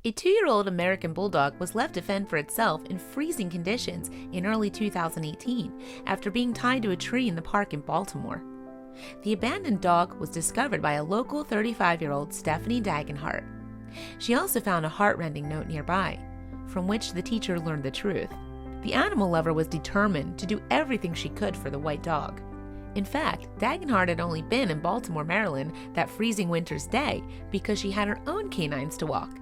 A 2-year-old American Bulldog was left to fend for itself in freezing conditions in early 2018 after being tied to a tree in the park in Baltimore. The abandoned dog was discovered by a local 35-year-old Stephanie Dagenhart. She also found a heart-rending note nearby, from which the teacher learned the truth. The animal lover was determined to do everything she could for the white dog. In fact, Dagenhart had only been in Baltimore, Maryland that freezing winter's day because she had her own canines to walk.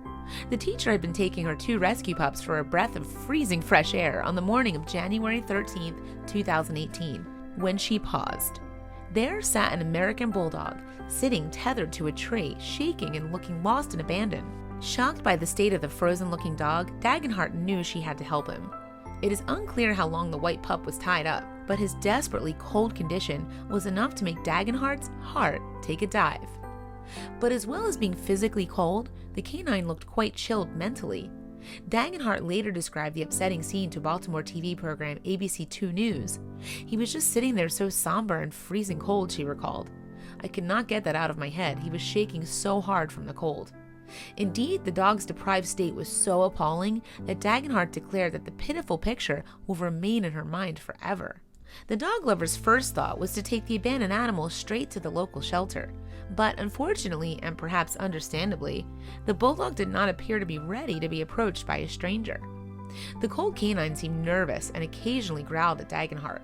The teacher had been taking her 2 rescue pups for a breath of freezing fresh air on the morning of January 13, 2018, when she paused. There sat an American Bulldog, sitting tethered to a tree, shaking and looking lost and abandoned. Shocked by the state of the frozen-looking dog, Dagenhart knew she had to help him. It is unclear how long the white pup was tied up, but his desperately cold condition was enough to make Dagenhart's heart take a dive. But as well as being physically cold, the canine looked quite chilled mentally. Dagenhart later described the upsetting scene to Baltimore TV program ABC 2 News. He was just sitting there so somber and freezing cold, she recalled. I could not get that out of my head. He was shaking so hard from the cold. Indeed, the dog's deprived state was so appalling that Dagenhart declared that the pitiful picture will remain in her mind forever. The dog lover's first thought was to take the abandoned animal straight to the local shelter. But unfortunately, and perhaps understandably, the bulldog did not appear to be ready to be approached by a stranger. The cold canine seemed nervous and occasionally growled at Dagenhart.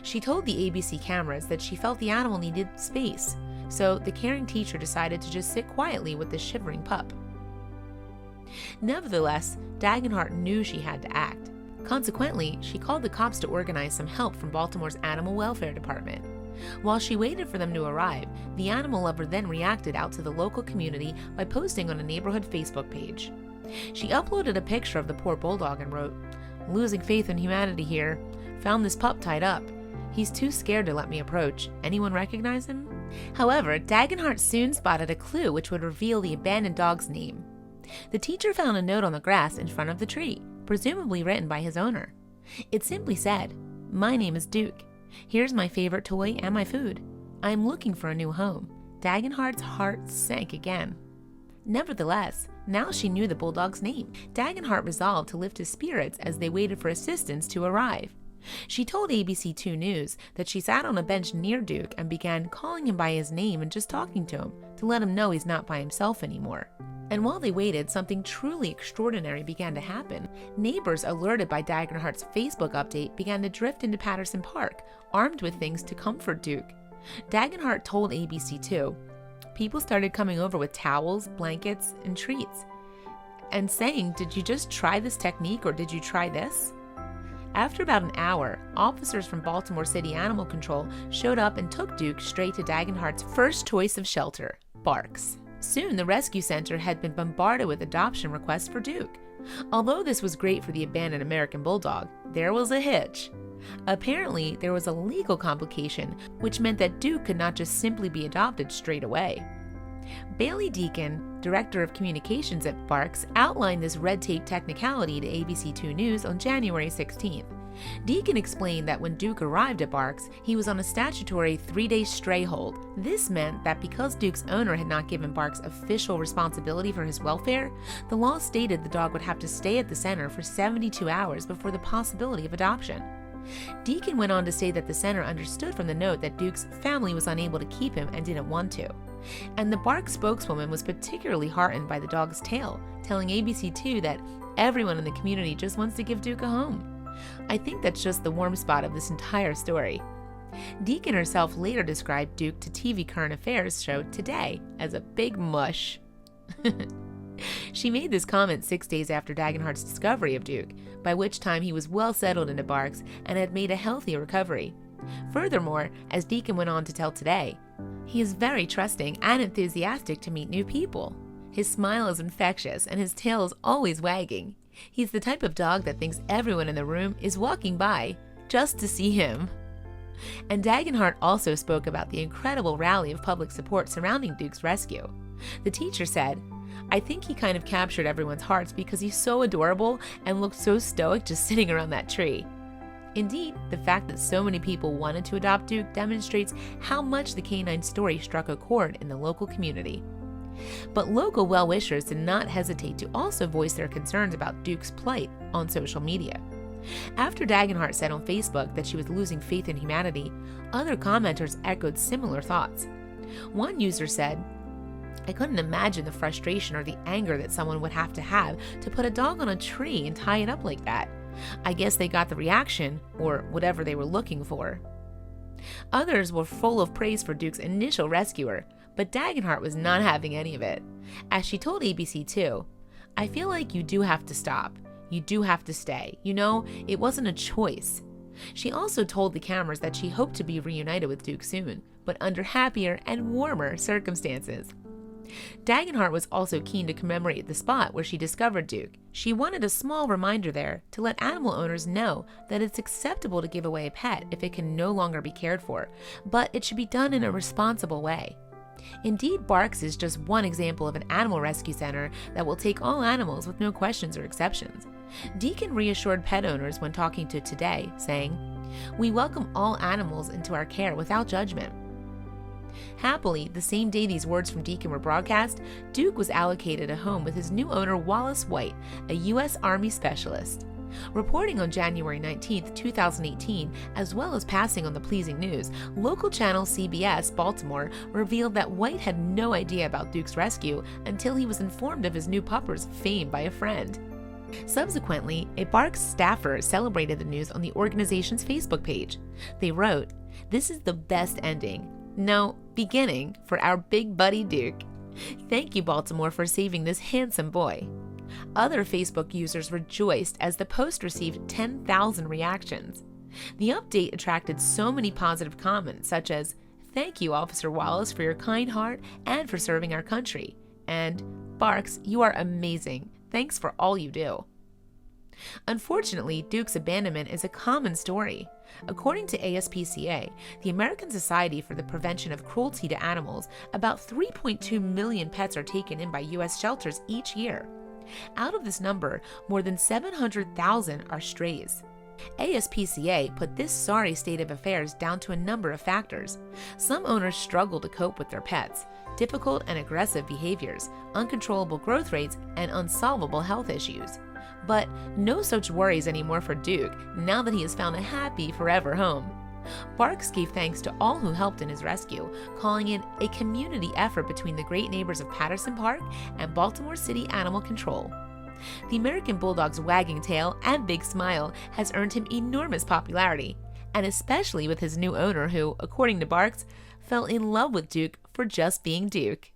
She told the ABC cameras that she felt the animal needed space, so the caring teacher decided to just sit quietly with the shivering pup. Nevertheless, Dagenhart knew she had to act. Consequently, she called the cops to organize some help from Baltimore's Animal Welfare Department. While she waited for them to arrive, the animal lover then reacted out to the local community by posting on a neighborhood Facebook page. She uploaded a picture of the poor bulldog and wrote, "Losing faith in humanity here. Found this pup tied up. He's too scared to let me approach. Anyone recognize him?" However, Dagenhart soon spotted a clue which would reveal the abandoned dog's name. The teacher found a note on the grass in front of the tree, presumably written by his owner. It simply said, "My name is Duke. Here's my favorite toy and my food. I am looking for a new home." Dagenhart's heart sank again. Nevertheless, now she knew the bulldog's name. Dagenhart resolved to lift his spirits as they waited for assistance to arrive. She told ABC 2 News that she sat on a bench near Duke and began calling him by his name and just talking to him to let him know he's not by himself anymore. And while they waited, something truly extraordinary began to happen. Neighbors, alerted by Dagenhart's Facebook update, began to drift into Patterson Park, armed with things to comfort Duke. Dagenhart told ABC 2, "People started coming over with towels, blankets, and treats, and saying, 'Did you just try this technique or did you try this?'" After about an hour, officers from Baltimore City Animal Control showed up and took Duke straight to Dagenhart's first choice of shelter, Barks. Soon, the rescue center had been bombarded with adoption requests for Duke. Although this was great for the abandoned American Bulldog, there was a hitch. Apparently, there was a legal complication, which meant that Duke could not just simply be adopted straight away. Bailey Deacon, director of communications at Barks, outlined this red tape technicality to ABC 2 News on January 16th. Deacon explained that when Duke arrived at Barks, he was on a statutory 3-day stray hold. This meant that because Duke's owner had not given Barks official responsibility for his welfare, the law stated the dog would have to stay at the center for 72 hours before the possibility of adoption. Deacon went on to say that the center understood from the note that Duke's family was unable to keep him and didn't want to. And the Barks spokeswoman was particularly heartened by the dog's tale, telling ABC 2 that everyone in the community just wants to give Duke a home. I think that's just the warm spot of this entire story. Deacon herself later described Duke to TV current affairs show Today as a big mush. She made this comment 6 days after Dagenhart's discovery of Duke, by which time he was well settled into Barks and had made a healthy recovery. Furthermore, as Deacon went on to tell Today, he is very trusting and enthusiastic to meet new people. His smile is infectious and his tail is always wagging. He's the type of dog that thinks everyone in the room is walking by just to see him. And Dagenhart also spoke about the incredible rally of public support surrounding Duke's rescue. The teacher said, "I think he kind of captured everyone's hearts because he's so adorable and looked so stoic just sitting around that tree." Indeed, the fact that so many people wanted to adopt Duke demonstrates how much the canine story struck a chord in the local community. But local well-wishers did not hesitate to also voice their concerns about Duke's plight on social media. After Dagenhart said on Facebook that she was losing faith in humanity, other commenters echoed similar thoughts. One user said, "I couldn't imagine the frustration or the anger that someone would have to put a dog on a tree and tie it up like that. I guess they got the reaction, or whatever they were looking for." Others were full of praise for Duke's initial rescuer, but Dagenhart was not having any of it. As she told ABC2, "I feel like you do have to stop. You do have to stay. You know, it wasn't a choice." She also told the cameras that she hoped to be reunited with Duke soon, but under happier and warmer circumstances. Dagenhart was also keen to commemorate the spot where she discovered Duke. She wanted a small reminder there to let animal owners know that it's acceptable to give away a pet if it can no longer be cared for, but it should be done in a responsible way. Indeed, Barks is just one example of an animal rescue center that will take all animals with no questions or exceptions. Deacon reassured pet owners when talking to Today, saying, "We welcome all animals into our care without judgment." Happily, the same day these words from Deacon were broadcast, Duke was allocated a home with his new owner Wallace White, a U.S. Army specialist. Reporting on January 19, 2018, as well as passing on the pleasing news, local channel CBS Baltimore revealed that White had no idea about Duke's rescue until he was informed of his new pupper's fame by a friend. Subsequently, a Barks staffer celebrated the news on the organization's Facebook page. They wrote, "This is the best ending. No, beginning for our big buddy Duke. Thank you, Baltimore, for saving this handsome boy." Other Facebook users rejoiced as the post received 10,000 reactions. The update attracted so many positive comments, such as, "Thank you, Officer Wallace, for your kind heart and for serving our country," and "Barks, you are amazing. Thanks for all you do." Unfortunately, Duke's abandonment is a common story. According to ASPCA, the American Society for the Prevention of Cruelty to Animals, about 3.2 million pets are taken in by U.S. shelters each year. Out of this number, more than 700,000 are strays. ASPCA put this sorry state of affairs down to a number of factors. Some owners struggle to cope with their pets, difficult and aggressive behaviors, uncontrollable growth rates, and unsolvable health issues. But no such worries anymore for Duke now that he has found a happy forever home. Barks gave thanks to all who helped in his rescue, calling it a community effort between the great neighbors of Patterson Park and Baltimore City Animal Control. The American Bulldog's wagging tail and big smile has earned him enormous popularity, and especially with his new owner who, according to Barks, fell in love with Duke for just being Duke.